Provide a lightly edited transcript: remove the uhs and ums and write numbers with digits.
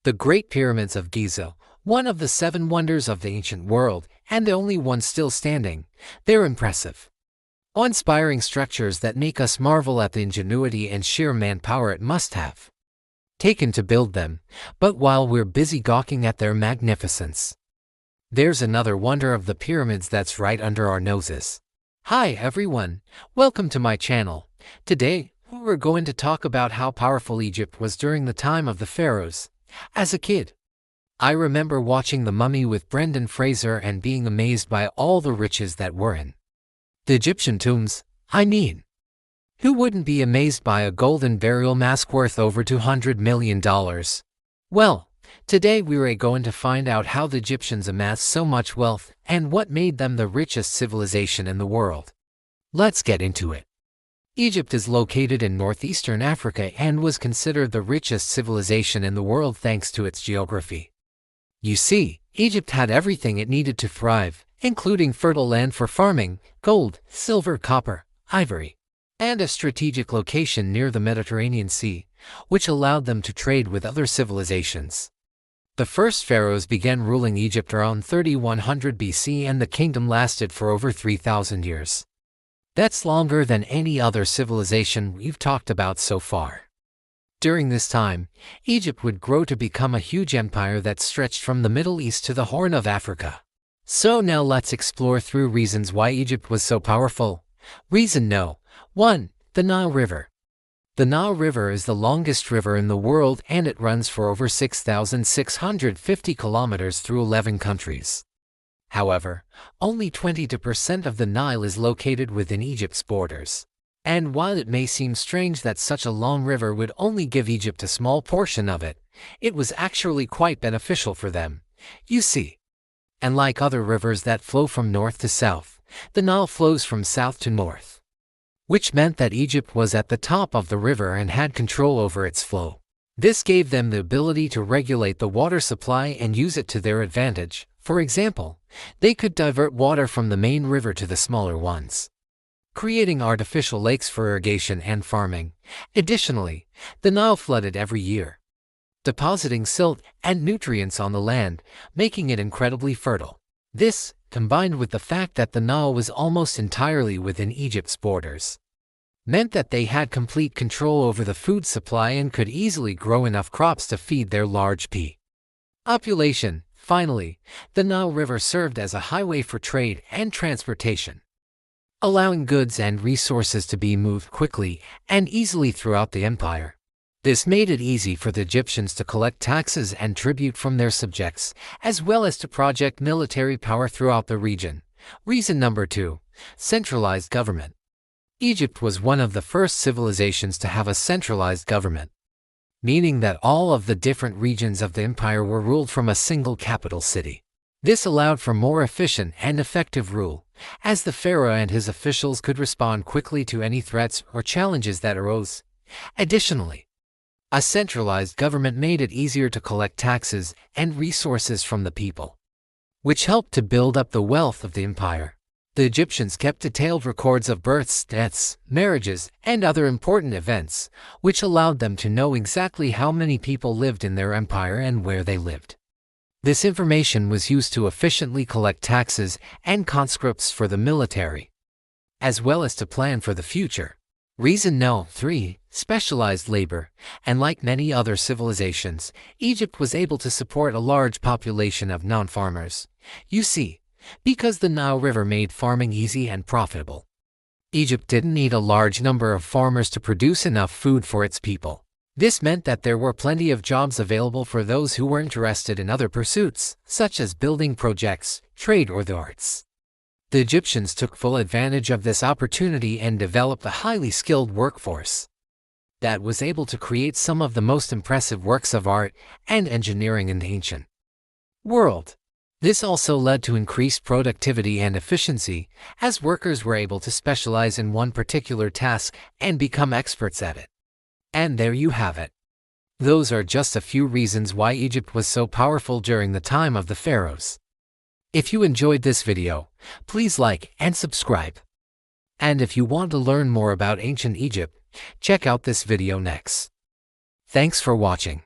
The Great Pyramids of Giza, one of the 7 wonders of the ancient world, and the only one still standing, they're impressive. Awe-inspiring structures that make us marvel at the ingenuity and sheer manpower it must have taken to build them, but while we're busy gawking at their magnificence, there's another wonder of the pyramids that's right under our noses. Hi everyone, welcome to my channel. Today, we're going to talk about how powerful Egypt was during the time of the pharaohs. As a kid, I remember watching The Mummy with Brendan Fraser and being amazed by all the riches that were in the Egyptian tombs. I mean, who wouldn't be amazed by a golden burial mask worth over $200 million? Well, today we're going to find out how the Egyptians amassed so much wealth and what made them the richest civilization in the world. Let's get into it. Egypt is located in northeastern Africa and was considered the richest civilization in the world thanks to its geography. You see, Egypt had everything it needed to thrive, including fertile land for farming, gold, silver, copper, ivory, and a strategic location near the Mediterranean Sea, which allowed them to trade with other civilizations. The first pharaohs began ruling Egypt around 3100 BC and the kingdom lasted for over 3,000 years. That's longer than any other civilization we've talked about so far. During this time, Egypt would grow to become a huge empire that stretched from the Middle East to the Horn of Africa. So now let's explore through reasons why Egypt was so powerful. Reason No. 1. The Nile River. The Nile River is the longest river in the world and it runs for over 6,650 kilometers through 11 countries. However, only 22% of the Nile is located within Egypt's borders. And while it may seem strange that such a long river would only give Egypt a small portion of it, it was actually quite beneficial for them. You see, and like other rivers that flow from north to south, the Nile flows from south to north, which meant that Egypt was at the top of the river and had control over its flow. This gave them the ability to regulate the water supply and use it to their advantage. For example, they could divert water from the main river to the smaller ones, creating artificial lakes for irrigation and farming. Additionally, the Nile flooded every year, depositing silt and nutrients on the land, making it incredibly fertile. This, combined with the fact that the Nile was almost entirely within Egypt's borders, meant that they had complete control over the food supply and could easily grow enough crops to feed their large population. Finally, the Nile River served as a highway for trade and transportation, allowing goods and resources to be moved quickly and easily throughout the empire. This made it easy for the Egyptians to collect taxes and tribute from their subjects, as well as to project military power throughout the region. Reason number 2. Centralized government. Egypt was one of the first civilizations to have a centralized government, meaning that all of the different regions of the empire were ruled from a single capital city. This allowed for more efficient and effective rule, as the pharaoh and his officials could respond quickly to any threats or challenges that arose. Additionally, a centralized government made it easier to collect taxes and resources from the people, which helped to build up the wealth of the empire. The Egyptians kept detailed records of births, deaths, marriages, and other important events, which allowed them to know exactly how many people lived in their empire and where they lived. This information was used to efficiently collect taxes and conscripts for the military, as well as to plan for the future. Reason No. 3. Specialized labor. And like many other civilizations, Egypt was able to support a large population of non-farmers. You see, because the Nile River made farming easy and profitable, Egypt didn't need a large number of farmers to produce enough food for its people. This meant that there were plenty of jobs available for those who were interested in other pursuits, such as building projects, trade, or the arts. The Egyptians took full advantage of this opportunity and developed a highly skilled workforce that was able to create some of the most impressive works of art and engineering in the ancient world. This also led to increased productivity and efficiency, as workers were able to specialize in one particular task and become experts at it. And there you have it. Those are just a few reasons why Egypt was so powerful during the time of the pharaohs. If you enjoyed this video, please like and subscribe. And if you want to learn more about ancient Egypt, check out this video next. Thanks for watching.